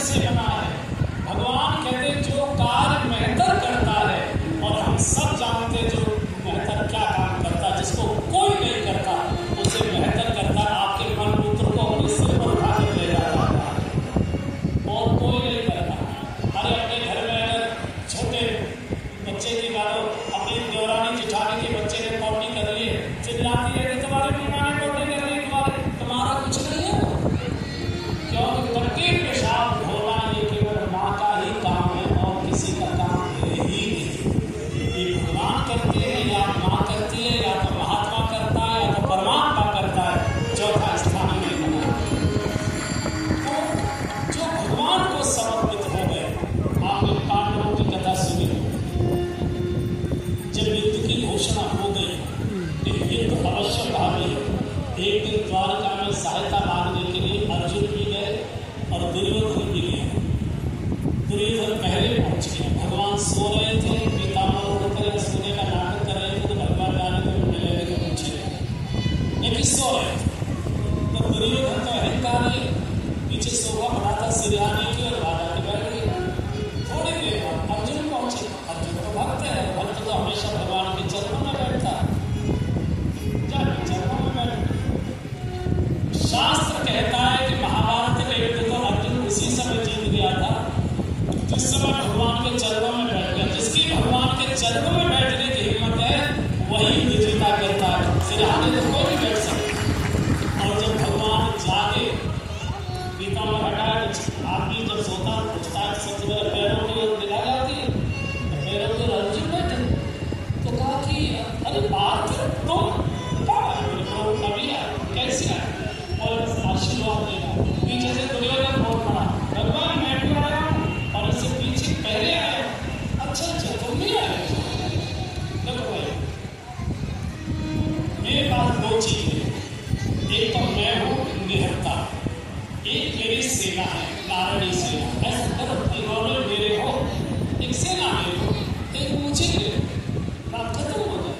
कैसे बना है। भगवान कहते जो कार्य मेहतर करता है, और हम सब जानते जो मेहतर क्या काम करता है, जिसको कोई नहीं करता उसे मेहतर करता है। आपके मन पुत्र को अपने सिर पर उठा कर ले जाता है और कोई नहीं करता। अरे अपने घर में अगर छोटे बच्चे की गालो, अपनी देवरानी जिठानी के बच्चे ने पौटी कर लिए, चिल्लाती है कि तुम्हारे बीमा ने पौटी कर ली, तुम्हारा कुछ नहीं है। क्योंकि तड़के पेशाब धोना ये केवल माँ का ही काम है और किसी का काम है ही नहीं। ये भगवान करते हैं या माँ करती है या तो महात्मा करता है या तो परमात्मा करता है, चौथा स्थान नहीं बना। तो जो भगवान को समर्पित हो गए, आपने पांडवों की कथा सुनी, जब युद्ध की घोषणा हो गई, युद्ध अवश्य भावी। एक दिन द्वारका में सहायता मांगने के लिए अर्जुन भी गए और दुर्योधन भी गए। दुर्योधन पहले पहुंच गए, भगवान सो रहे थे, पीताम्बर ओढ़कर सोने का नाटक कर रहे थे, तो भगवान जाने को मिलने लगे तो पूछे, लेकिन सो रहे थे। तो दुर्योधन तो अहंकारी पीछे सोफा पड़ा था, सिरहाने की और राजा के बैठ गए। थोड़ी देर बाद अर्जुन पहुंचे। अर्जुन तो भक्त है, भक्त तो हमेशा भगवान के चरणों में बैठता है। शास्त्र कहता है कि महाभारत का युद्ध तो अर्जुन उसी समय जीत गया था जिस समय भगवान के चरणों में बैठ गया। जिसकी भगवान के चरणों में बैठने की हिम्मत है वही युद्ध जीता करता है, सिरहाने तो कोई भी बैठ सकता। और जब भगवान जागे, पीताम्बर हटाए, आदमी जब सोता पूछता है सबसे पहले पैरों की ओर निगाह जाती है, तो पैरों की ओर अर्जुन बैठे। तो कहा कि अरे बात तुम कभी आए, कैसे आए, और आशीर्वाद देगा। पीछे से दुर्योधन बहुत बड़ा, भगवान मैं भी आया हूँ, और इससे पीछे पहले आए। अच्छा तुम भी आए। देखो भाई, मेरे पास दो चीजें, एक तो मैं हूँ निहत्ता, एक मेरी सेना है, नारायणी सेना। ऐसा करो इन्होंने मेरे हो, एक सेना मेरे हो, एक मुझे बात खत्म हो जाए।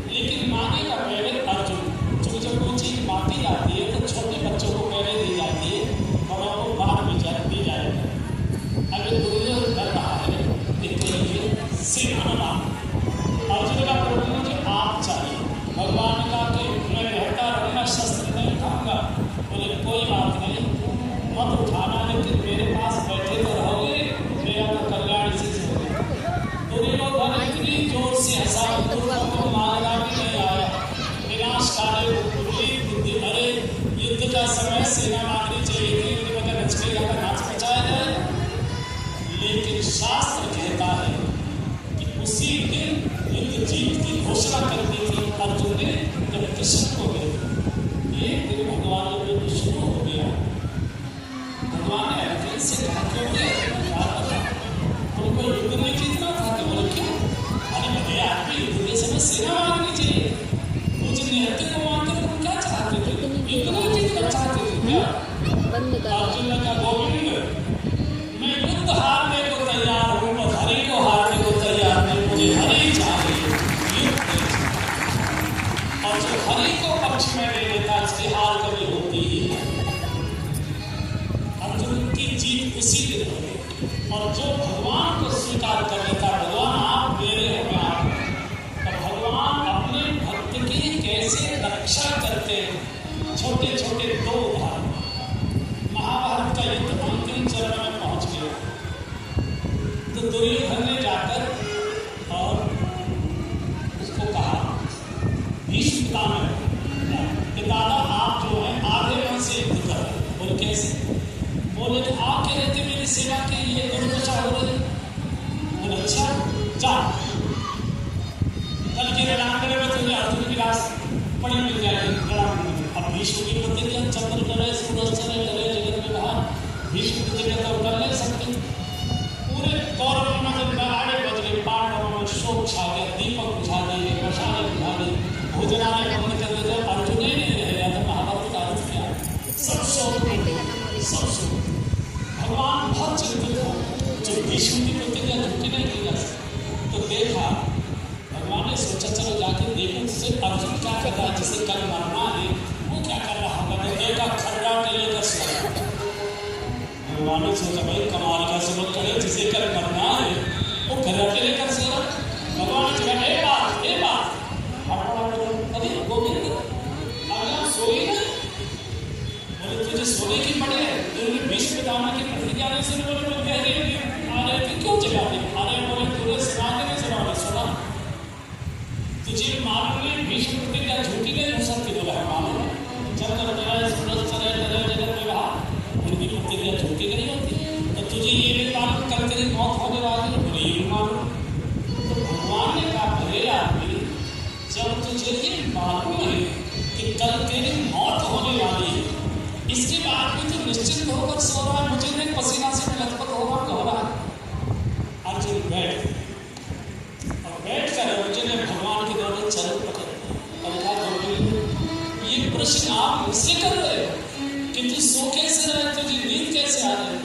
लेकिन मांगेगा पहले अर्जुन, जो जब कोई चीज मांगी जाती है तो छोटे बच्चों को पहले दी जाती है, बड़ों को बाद में दी जाएगी। अगर दुर्योधन कर रहा है कि सेना नाम अर्जुन का प्रभु मुझे आप चाहिए। भगवान ने कहा कि मैं रहता रहूँगा, शस्त्र नहीं उठाऊंगा। बोले कोई बात नहीं, मत उठाना, लेकिन मेरे पास बैठे तो रहोगे, मेरा तो कल्याण इसी से होगा। दुर्योधन इतनी जोर से हंसा, दुर्योधन मारना भी नहीं आया। विनाशकारी बुद्धि, अरे युद्ध का समय सेना मांगनी चाहिए थी, उनके बगैर नचकेगा का नाच बचाया जाए। लेकिन शास्त्र कहता है कि उसी दिन युद्ध जीत की घोषणा करनी थी अर्जुन ने, जब कृष्ण को गए। एक दिन भगवान का युद्ध शुरू हो गया। भगवान ने अर्जुन से कहा क्यों तुमको युद्ध नहीं जीतना था? तो बोले क्यों? अरे मेरे आदमी युद्ध के समय सेना मांगनी चाहिए। निहत्ते को मानकर तुम क्या चाहते थे? युद्ध नहीं जीतना चाहते थे क्या? अर्जुन ने कहा गोविंद, मैं युद्ध हारने को तैयार हूँ, और हरि को हारने को तैयार नहीं। मुझे हरि चाहिए, युद्ध नहीं। और जो हरि को पक्ष में ले लेता इसकी हार कभी होती ही है। अर्जुन की जीत उसी दिन हो गई। और जो भगवान को स्वीकार कर लेता, भगवान आप मेरे हो, मैं आप, तो भगवान अपने भक्त की कैसे रक्षा करते हैं। छोटे छोटे दो उदाहरण। महाभारत का युद्ध अंतिम चरण में पहुंच गया, तो दुर्योधन ने जाकर और उसको कहा, भीष्म पितामह कि दादा आप जो है आधे मन से युद्ध कर रहे। बोले कैसे? बोले तो आप कह रहे थे मेरी सेना की ये दुर्दशा हो रही। बोले अच्छा जाओ, कल के रणांगण में तुम्हें अर्जुन की लाश पड़ी मिल जाएगी। अब भीष्म की प्रतिज्ञा चंद्र करे, सूरज चले, लगे जगत में बाहर, भीष्म प्रतिज्ञा तो कर नहीं सकते। पूरे कौरव में जब आड़े बज गए, पांडवों में शोक छा गया, दीपक बुझा दिए, मशालें बुझा दी, भोजनालय बंद कर दिए। अर्जुन ही नहीं रहेगा तो महाभारत का अर्थ क्या? सब शोक, सब शोक। भगवान बहुत चिंतित हो, जो भीष्म की प्रतिज्ञा झूठी नहीं की जा सकती। तो देखा, भगवान ने सोचा चलो जाके देखो जिसे अर्जुन क्या कर रहा है, जिसे कल मरना है वो क्या कर रहा होगा। तो देखा खर्रा के लेकर सोया। भगवान ने सोचा भाई कमाल का सबक करे, जिसे कर करना है वो घर अकेले कर सकता। भगवान ने कहा ए बात अरे गोविंद अगर सोई ना बोले तुझे सोने की पड़े है, भीष्म पितामह की प्रतिज्ञा से बोले तो कह रहे आ रहे थे क्यों जगाते आ रहे, बोले तुझे सुना के नहीं सुना तुझे मालूम नहीं भीष्म प्रतिज्ञा झूठी नहीं हो सकती, बोला है मालूम है चंद्र जगह सूरज तरह तरह जगत में रहा उनकी प्रतिज्ञा झूठी नहीं होती, तो तुझे ये भी मालूम कल तेरी मौत होने वाली है, मुझे ये भी मालूम। तो भगवान ने कहा भले आदमी जब तुझे ये मालूम है कि कल तेरी मौत होने वाली है, इसके बाद भी तो निश्चित होकर सो रहा है, मुझे नहीं पसीना से लथपथ होगा कह रहा है। अर्जुन बैठ कर अर्जुन ने भगवान के दोनों चरण पकड़ और कहा ये प्रश्न आप मुझसे कर रहे हो कि तू सो कैसे रहे, तुझे नींद कैसे आ रही?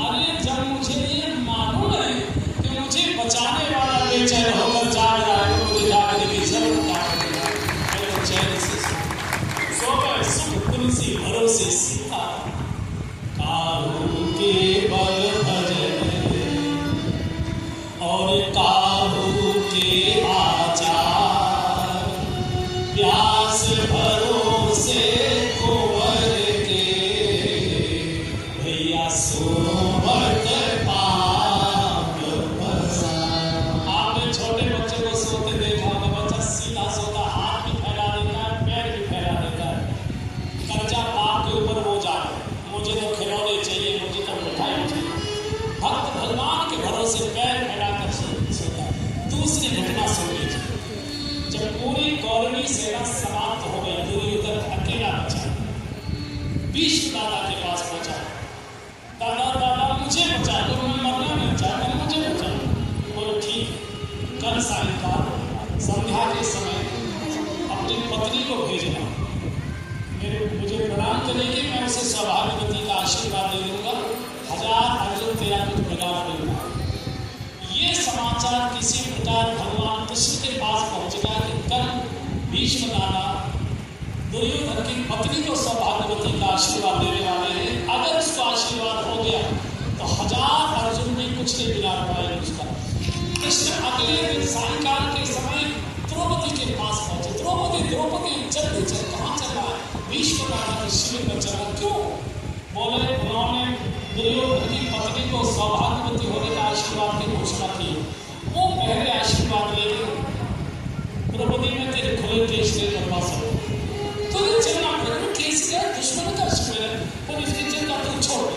अरे जब मुझे ये मालूम है कि मुझे बचाने वाला बेचैन होकर जाग रहा है, मुझे जागने की जरूरत क्या है, चैन से सो गए सुख तुलसी भरोसे सीता काहू के बल भजन और काहू के आचार प्यास भरोसे कुंवर के भैया सोवत पाप पसार। आपने छोटे बच्चे को सोते देखा तो बच्चा सीधा सोता, हाथ भी फैला देता है, पैर भी फैला देता है, कर्जा बाप के ऊपर वो जाए मुझे तो खिलौने चाहिए, मुझे तो मिठाई चाहिए। भक्त भगवान के भरोसे पैर फैलाकर सोता। दूसरी घटना सुन लीजिए, जब पूरी कौरवी सेना समाप्त हो गई, दुर्योधन अकेला बचा, भीष्म दादा के पास पहुंचा, दादा मुझे बचा दो, मैं मरना नहीं चाहता, मुझे बचा दो। बोलो ठीक, कल सायंकाल संध्या के समय अपनी पत्नी को भेजना, मुझे प्रणाम करेगी, मैं उसे सौभाग्यवती का आशीर्वाद दे दूंगा, 1000 अर्जुन तेरा कुछ बिगाड़ दूंगा। ये समाचार किसी प्रकार भगवान कृष्ण के पास पहुंचेगा कि कल भीष्म दादा दुर्योधन की पत्नी को सौभाग्यवती का आशीर्वाद देने वाले हैं। अगर उसका आशीर्वाद हो गया तो 1000 अर्जुन भी कुछ नहीं बिगाड़ पाएंगे उसका। कृष्ण अगले दिन सायंकाल के समय द्रौपदी के पास पहुंचे। द्रौपदी जल्दी चल, कहाँ चल रहा है? भीष्म दादा के शिविर में चला। क्यों? बोले उन्होंने दुर्योधन की पत्नी को सौभाग्यवती होने का आशीर्वाद की घोषणा की, वो पहले आशीर्वाद लेके द्रौपदी में तेरे खुले केस ले करवा सकते, तो ये चलना पड़ेगा। केस का दुश्मन का शिविर है और इसकी चिंता तू छोड़।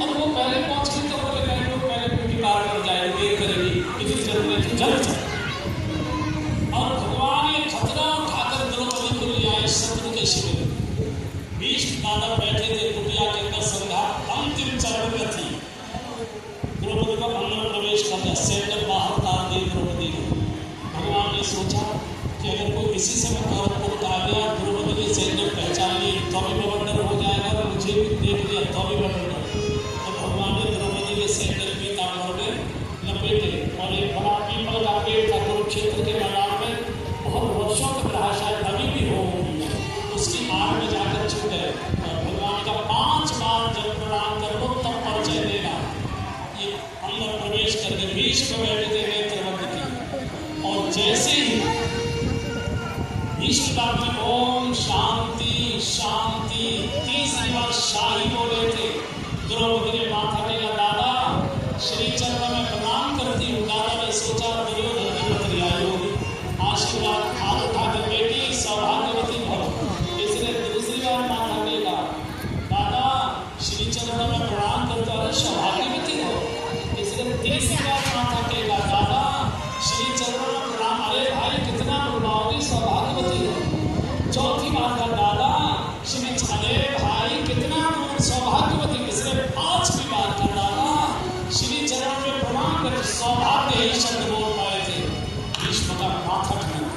और वो पहले पहुंच गई तो बोले नहीं, लोग पहले उनकी कार कर जाएगी, देर करेगी, इसकी जरूरत है जल्द चल। और भगवान ये खतरा उठाकर द्रौपदी को ले आए शत्रु के शिविर। भीष्म दादा बैठे थे कुटिया के अंदर, संध्या अंतिम चरण में थी। द्रौपदी का अंदर प्रवेश कर दिया, सैंडल बाहर उतार दी द्रौपदी ने। भगवान ने सोचा कि अगर कोई इसी समय कौरव आ गया, द्रौपदी के सैंडल पहचान लिए तो भी बवंडर हो जाएगा, और मुझे भी देख लिया तो भी बवंडर। तो भगवान ने द्रौपदी के सैंडल पीताम्बर में लपेटे और एक बड़ा पीपल का पेड़ था कुरुक्षेत्र के मैदान में, बहुत वर्षों तक रहा, शायद अभी भी हो, उसकी आड़ में जाकर छुप गए। भगवान का 5 बार जब प्रणाम कर लो तब परिचय देगा। ये अंदर प्रवेश करके भीष्म बैठे थे नेत्रबंध की, और जैसे ही भीष्म ने ओम शांति शांति 30 बार शाही बोले थे, द्रौपदी ने माथा टेका, दादा श्री चरण में प्रणाम करती हूँ। दादा ने सोचा दुर्योधन की पत्नी आई होगी, आशीर्वाद हाथ उठाकर बेटी सौभाग्यवती भव। इसने दूसरी बार माथा टेका, दादा श्री चरण में प्रणाम करता है, सौभाग्यवती हो। इसने तीसरी बार माथा टेका, दादा श्री चरण में प्रणाम, अरे भाई कितना बुलाओगी, सौभाग्यवती हो। चौथी बार का दादा श्री अरे भाई कितना सौभाग्यवती। इसने 5वीं बार का दादा श्री चरण में प्रणाम कर सौभाग्य ही शब्द बोल पाए थे। भीष्म का माथा ठंडा,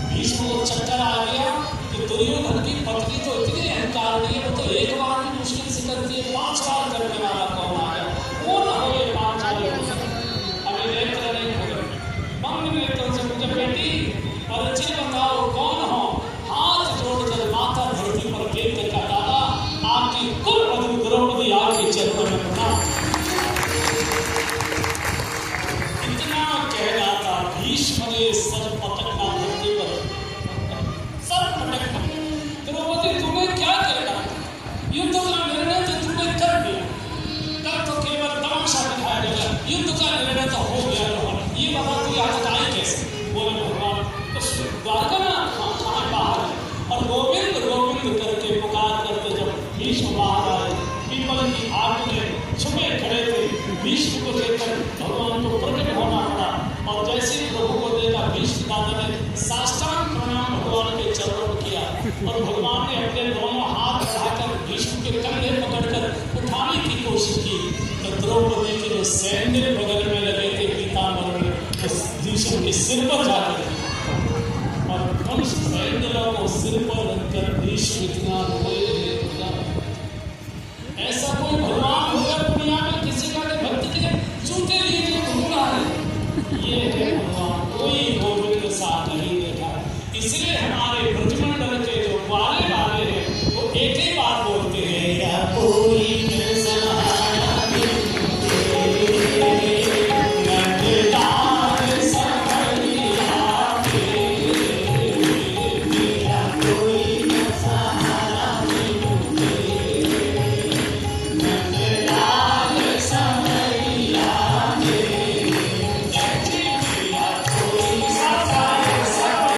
भीष्म को चक्कर आ गया कि दुर्योधन की पत्नी तो इतनी अहंकार नहीं है, वो तो एक बार भी मुश्किल से करती है, 5 बार करने वाला कौन आ गया? वो ना हो ये 5 बार हो सके। अभी नेत्र नहीं खोले, बंद नेत्र से मुझे बेटी परिचय बताओ, कौन हो? हाथ जोड़कर माथा धरती पर टेक कर, दादा आपकी कुल वधू द्रौपदी आपके चरणों में देखकर भगवान को प्रकट होना पड़ा। और जैसे ही प्रभु को देखा भीष्म दादा ने साष्टांग प्रणाम भगवान के चरणों में किया और भगवान ने अपने दोनों हाथ बढ़ाकर भीष्म के कंधे पकड़कर उठाने की कोशिश की तो द्रौपदी के जो सैन्य बगल में लगे थे पीताम्बर में उस भीष्म के सिर पर जाकर और कंस सैन्य को सिर पर रखकर भीष्म इतना रोए। ऐसा कोई भगवान